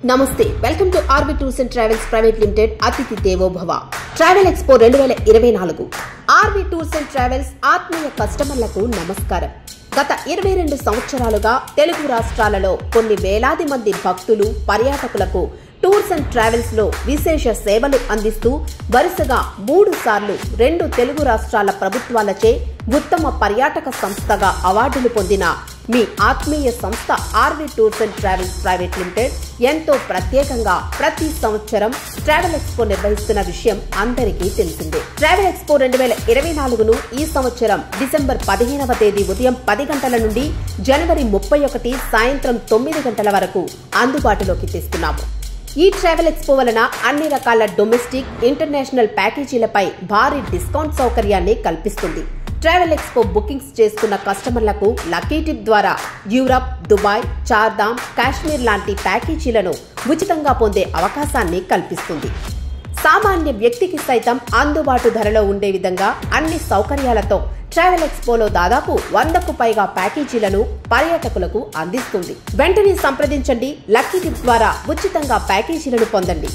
నమస్తే welcome to RB tours and travels private limited అతిథి దేవో భవ travel expo 2024 RB tours and travels ఆత్మీయ కస్టమర్లకు నమస్కారం. గత 22 సంవత్సరాలుగా తెలుగు రాష్ట్రాలలో కొన్ని వేలాది మంది భక్తులు పర్యాటకులకు టూర్స్ అండ్ ట్రావెల్స్ లో విశేష సేవలు అందిస్తూ వరుసగా 3 సార్లు 2 తెలుగు రాష్ట్రాల ప్రభుత్వాలచే ఉత్తమ పర్యాటక సంస్థగా అవార్డులు పొందిన మీ ఆత్మీయ సంస్థ RB tours and travels private limited ఎంతో ప్రత్యేకంగా ప్రతి సంవత్సరం ట్రావెల్ ఎక్స్పో నిర్వహిస్తున్న విషయం అందరికీ తెలిసిందే. ట్రావెల్ ఎక్స్పో 2024ను ఈ సంవత్సరం డిసెంబర్ 15వ తేదీ ఉదయం 10 గంటల నుండి జనవరి 31 సాయంత్రం 9 గంటల వరకు అందుబాటులోకి తెస్తున్నాము. ఈ ట్రావెల్ ఎక్స్పో వలన అన్ని రకాల డొమెస్టిక్, ఇంటర్నేషనల్ ప్యాకేజీలపై భారీ డిస్కౌంట్ సౌకర్యాన్ని కల్పిస్తుంది. ట్రావెల్ ఎక్స్పో బుకింగ్స్ చేసుకున్న కస్టమర్లకు లక్కీ టిప్ ద్వారా యూరప్, దుబాయ్, చార్ధామ్, కాశ్మీర్ లాంటి ప్యాకేజీలను ఉచితంగా పొందే అవకాశాన్ని కల్పిస్తుంది. సామాన్య వ్యక్తికి సైతం అందుబాటు ధరలో ఉండే విధంగా అన్ని సౌకర్యాలతో ట్రావెల్ ఎక్స్పోలో దాదాపు 100కు పైగా ప్యాకేజీలను పర్యాటకులకు అందిస్తుంది. వెంటనే సంప్రదించండి. లక్కీ టిప్ ద్వారా ఉచితంగా ప్యాకేజీలను పొందండి.